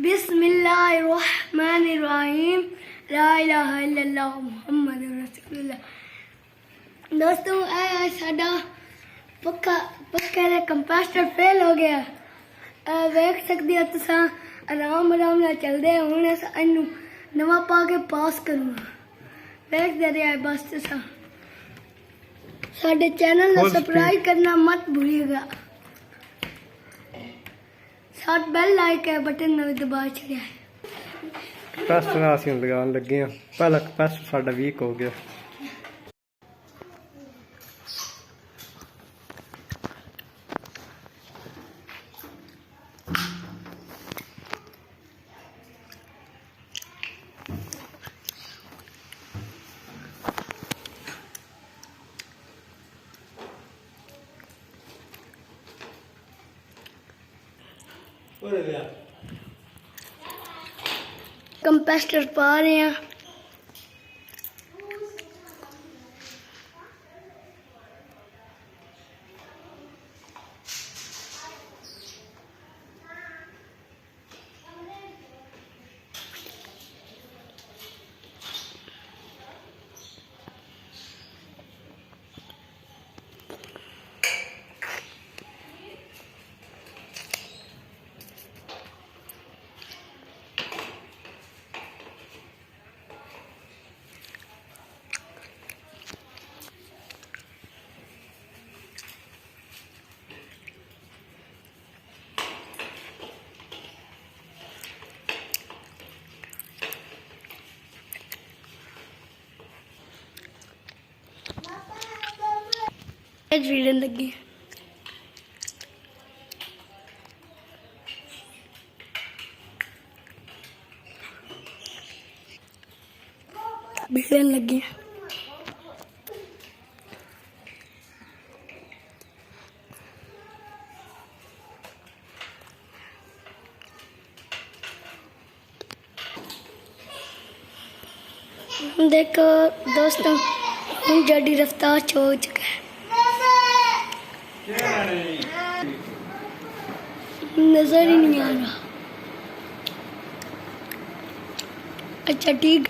बिस्मिल्लाहिर्रहमानिर्रहीम ला इलाहा इल्लल्लाह मुहम्मद रसूलुल्लाह। दोस्तों आज साडा पक्के का कंपास्टर फेल हो गया। वेख सकते हो तुसा आराम आराम नाल चलदे हुण इनू नवा पा के पास करूँगा। देखते रहे बस तुसा साडे चैनल को सब्सक्राइब करना मत भूलिएगा। साथ बेल लाइक है बटन भी दबा छड़िया है। कैपेसिटर ਅਸੀਂ ਲਗਾਉਣ ਲੱਗੇ ਆ। ਪਹਿਲਾ कैपेसिटर ਸਾਡਾ ਵੀਕ ਹੋ ਗਿਆ। कंपास्टर पा रहे हैं। वीडियो लगी वीडियो लगी देखो दोस्तों जड़ी रफ्तार हो चुका है। नजर ही नहीं आ रहा। अच्छा ठीक।